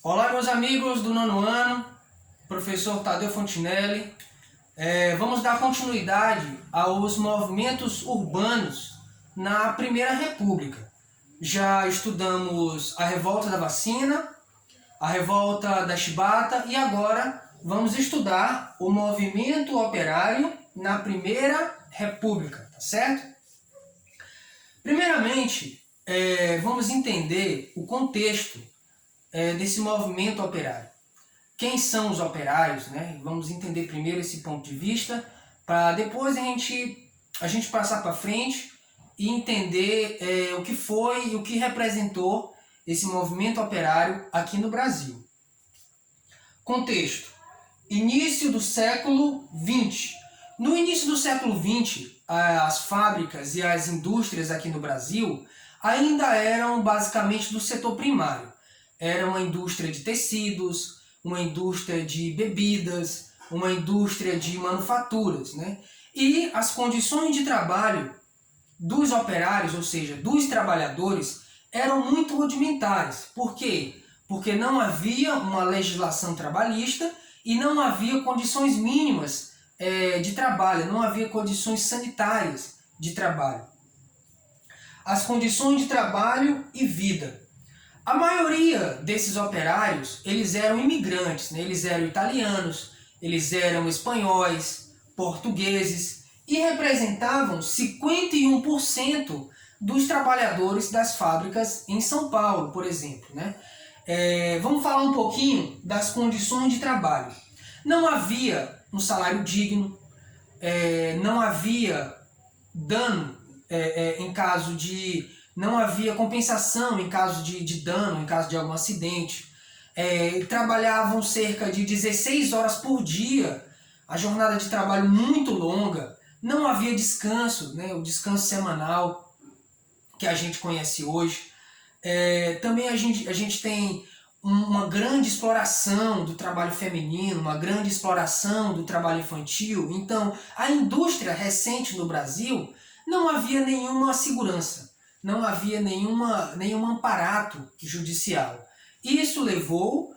Olá, meus amigos do nono ano, professor Tadeu Fontinelli. Vamos dar continuidade aos movimentos urbanos na Primeira República. Já estudamos a Revolta da Vacina, a Revolta da Chibata e agora vamos estudar o movimento operário na Primeira República, tá certo? Primeiramente, vamos entender o contexto desse movimento operário. Quem são os operários, né? Vamos entender primeiro esse ponto de vista, para depois a gente passar para frente e entender o que foi e o que representou esse movimento operário aqui no Brasil. Contexto: início do século XX. No início do século XX, as fábricas e as indústrias aqui no Brasil ainda eram basicamente do setor primário. Era uma indústria de tecidos, uma indústria de bebidas, uma indústria de manufaturas, né? E as condições de trabalho dos operários, ou seja, dos trabalhadores, eram muito rudimentares. Por quê? Porque não havia uma legislação trabalhista e não havia condições mínimas de trabalho, não havia condições sanitárias de trabalho. As condições de trabalho e vida. A maioria desses operários, eles eram imigrantes, né? Eles eram italianos, eles eram espanhóis, portugueses e representavam 51% dos trabalhadores das fábricas em São Paulo, por exemplo, né? Vamos falar um pouquinho das condições de trabalho. Não havia um salário digno, não havia dano em caso de... Não havia compensação em caso de dano, em caso de algum acidente. Trabalhavam cerca de 16 horas por dia, a jornada de trabalho muito longa. Não havia descanso, né, o descanso semanal que a gente conhece hoje. Também a gente tem uma grande exploração do trabalho feminino, uma grande exploração do trabalho infantil. Então, a indústria recente no Brasil não havia nenhuma segurança. Não havia nenhum amparato judicial. Isso levou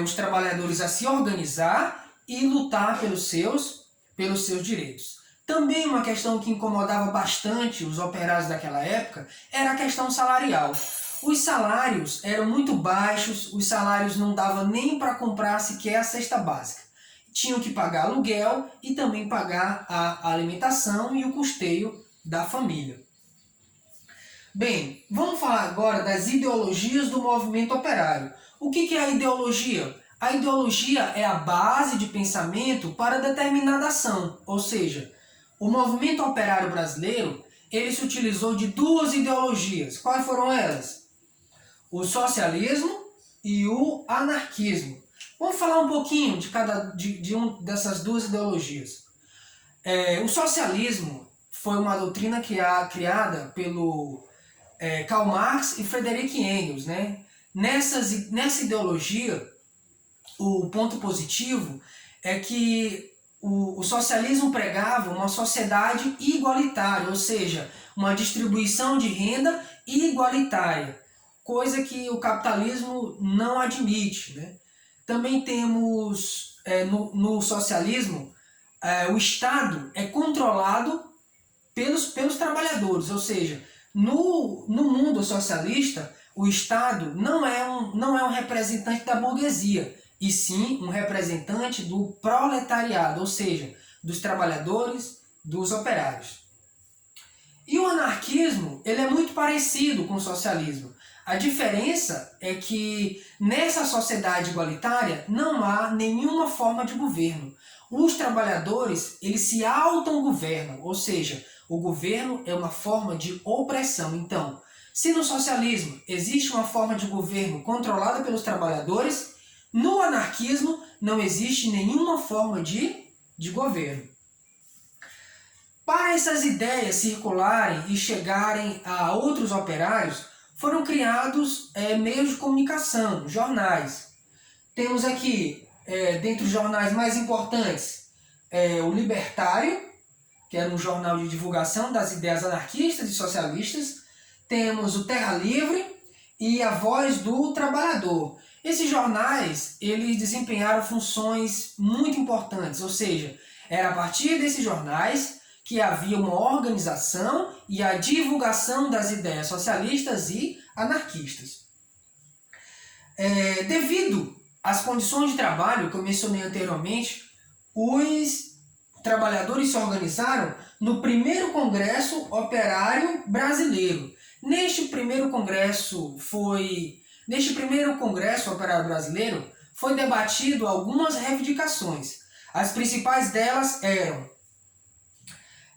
os trabalhadores a se organizar e lutar pelos seus direitos. Também uma questão que incomodava bastante os operários daquela época era a questão salarial. Os salários eram muito baixos, os salários não davam nem para comprar sequer a cesta básica. Tinham que pagar aluguel e também pagar a alimentação e o custeio da família. Bem, vamos falar agora das ideologias do movimento operário. O que é a ideologia? A ideologia é a base de pensamento para determinada ação, ou seja, o movimento operário brasileiro ele se utilizou de duas ideologias. Quais foram elas? O socialismo e o anarquismo. Vamos falar um pouquinho de uma dessas duas ideologias. O socialismo foi uma doutrina criada pelo Karl Marx e Friedrich Engels, né? Nessa ideologia, o ponto positivo é que o socialismo pregava uma sociedade igualitária, ou seja, uma distribuição de renda igualitária, coisa que o capitalismo não admite, né? Também temos no socialismo, o Estado é controlado pelos trabalhadores, ou seja, no mundo socialista, o Estado não é um representante da burguesia, e sim um representante do proletariado, ou seja, dos trabalhadores, dos operários. E o anarquismo ele é muito parecido com o socialismo. A diferença é que nessa sociedade igualitária não há nenhuma forma de governo. Os trabalhadores eles se autogovernam, ou seja, o governo é uma forma de opressão. Então, se no socialismo existe uma forma de governo controlada pelos trabalhadores, no anarquismo não existe nenhuma forma de governo. Para essas ideias circularem e chegarem a outros operários, foram criados meios de comunicação, jornais. Temos aqui, dentre os jornais mais importantes, o Libertário, que era um jornal de divulgação das ideias anarquistas e socialistas. Temos o Terra Livre e a Voz do Trabalhador. Esses jornais, eles desempenharam funções muito importantes, ou seja, era a partir desses jornais que havia uma organização e a divulgação das ideias socialistas e anarquistas. Devido às condições de trabalho que eu mencionei anteriormente, os trabalhadores se organizaram no primeiro Congresso Operário Brasileiro. Neste primeiro Congresso Operário Brasileiro foi debatido algumas reivindicações. As principais delas eram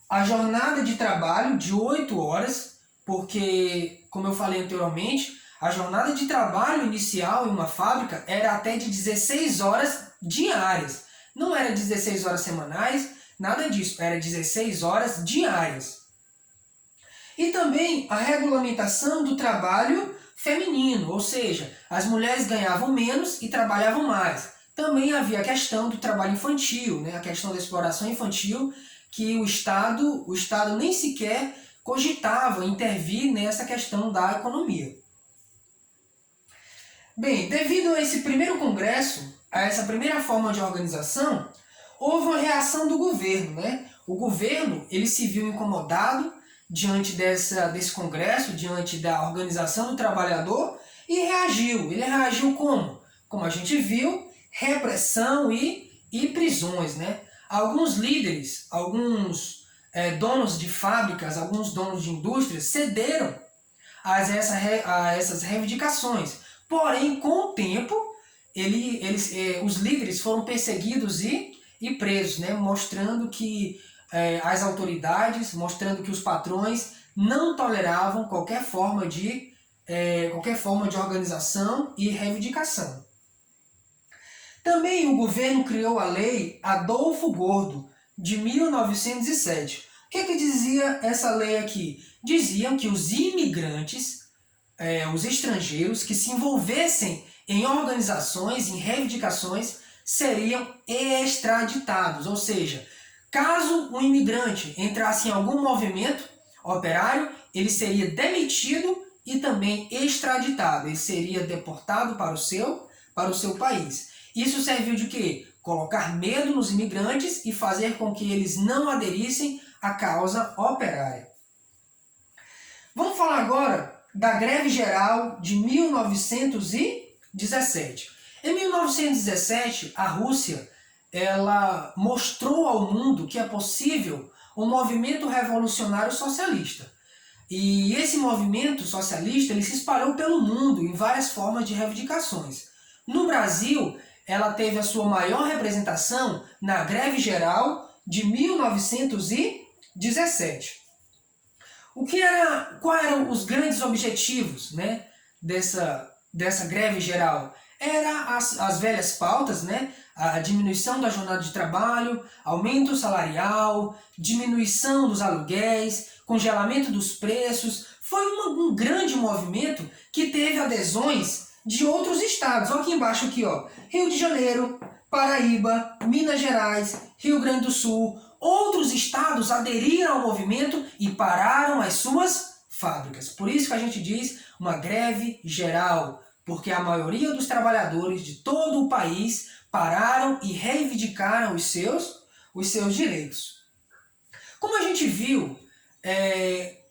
a jornada de trabalho de 8 horas, porque, como eu falei anteriormente, a jornada de trabalho inicial em uma fábrica era até de 16 horas diárias. Não era 16 horas semanais, nada disso, era 16 horas diárias. E também a regulamentação do trabalho feminino, ou seja, as mulheres ganhavam menos e trabalhavam mais. Também havia a questão do trabalho infantil, né? A questão da exploração infantil, que o Estado nem sequer cogitava intervir nessa questão da economia. Bem, devido a esse primeiro congresso, a essa primeira forma de organização, houve uma reação do governo, né? O governo ele se viu incomodado diante desse congresso, diante da organização do trabalhador e reagiu. Ele reagiu como? Como a gente viu, repressão e prisões, né? Alguns líderes, alguns donos de fábricas, alguns donos de indústrias cederam a essas reivindicações. Porém, com o tempo, os líderes foram perseguidos e presos, né? Mostrando que as autoridades, mostrando que os patrões não toleravam qualquer forma de organização e reivindicação. Também o governo criou a Lei Adolfo Gordo, de 1907. O que dizia essa lei aqui? Diziam que os imigrantes, os estrangeiros que se envolvessem em organizações, em reivindicações, seriam extraditados. Ou seja, caso um imigrante entrasse em algum movimento operário, ele seria demitido e também extraditado. Ele seria deportado para o seu país. Isso serviu de quê? Colocar medo nos imigrantes e fazer com que eles não aderissem à causa operária. Vamos falar agora da Greve Geral de 1917. Em 1917, a Rússia ela mostrou ao mundo que é possível um movimento revolucionário socialista. E esse movimento socialista ele se espalhou pelo mundo em várias formas de reivindicações. No Brasil, ela teve a sua maior representação na Greve Geral de 1917. Quais eram os grandes objetivos, né, dessa greve geral? Eram as velhas pautas, né? A diminuição da jornada de trabalho, aumento salarial, diminuição dos aluguéis, congelamento dos preços. Foi um grande movimento que teve adesões de outros estados. Olha aqui embaixo, aqui, ó. Rio de Janeiro, Paraíba, Minas Gerais, Rio Grande do Sul. Outros estados aderiram ao movimento e pararam as suas fábricas. Por isso que a gente diz uma greve geral, porque a maioria dos trabalhadores de todo o país pararam e reivindicaram os seus direitos. Como a gente viu,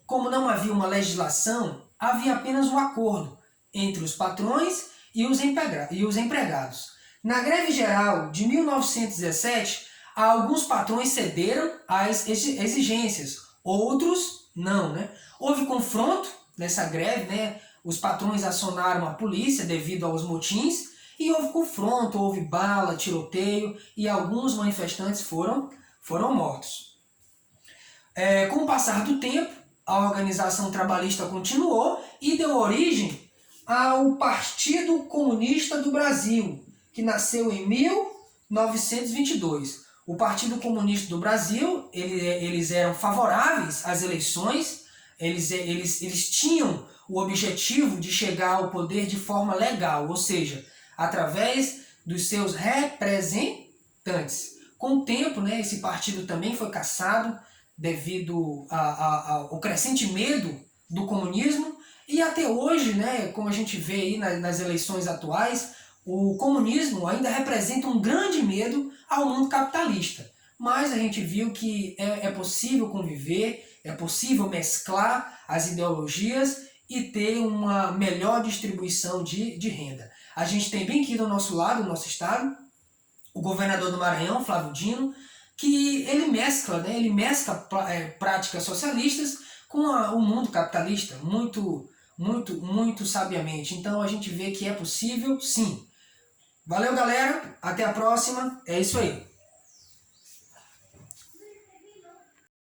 como não havia uma legislação, havia apenas um acordo entre os patrões e os empregados. Na greve geral de 1917, alguns patrões cederam às exigências, outros não, né? Houve confronto nessa greve, né? Os patrões acionaram a polícia devido aos motins e houve confronto, houve bala, tiroteio e alguns manifestantes foram mortos. Com o passar do tempo, a organização trabalhista continuou e deu origem ao Partido Comunista do Brasil, que nasceu em 1922. O Partido Comunista do Brasil, eles eram favoráveis às eleições, eles tinham o objetivo de chegar ao poder de forma legal, ou seja, através dos seus representantes. Com o tempo, né, esse partido também foi cassado devido ao crescente medo do comunismo, e até hoje, né, como a gente vê aí nas eleições atuais, O comunismo ainda representa um grande medo ao mundo capitalista, mas a gente viu que é possível conviver, é possível mesclar as ideologias e ter uma melhor distribuição de renda. A gente tem bem aqui do nosso lado, no nosso estado, o governador do Maranhão, Flávio Dino, que ele mescla, né? Ele mescla práticas socialistas com o mundo capitalista muito sabiamente. Então a gente vê que é possível, sim. Valeu, galera. Até a próxima. É isso aí.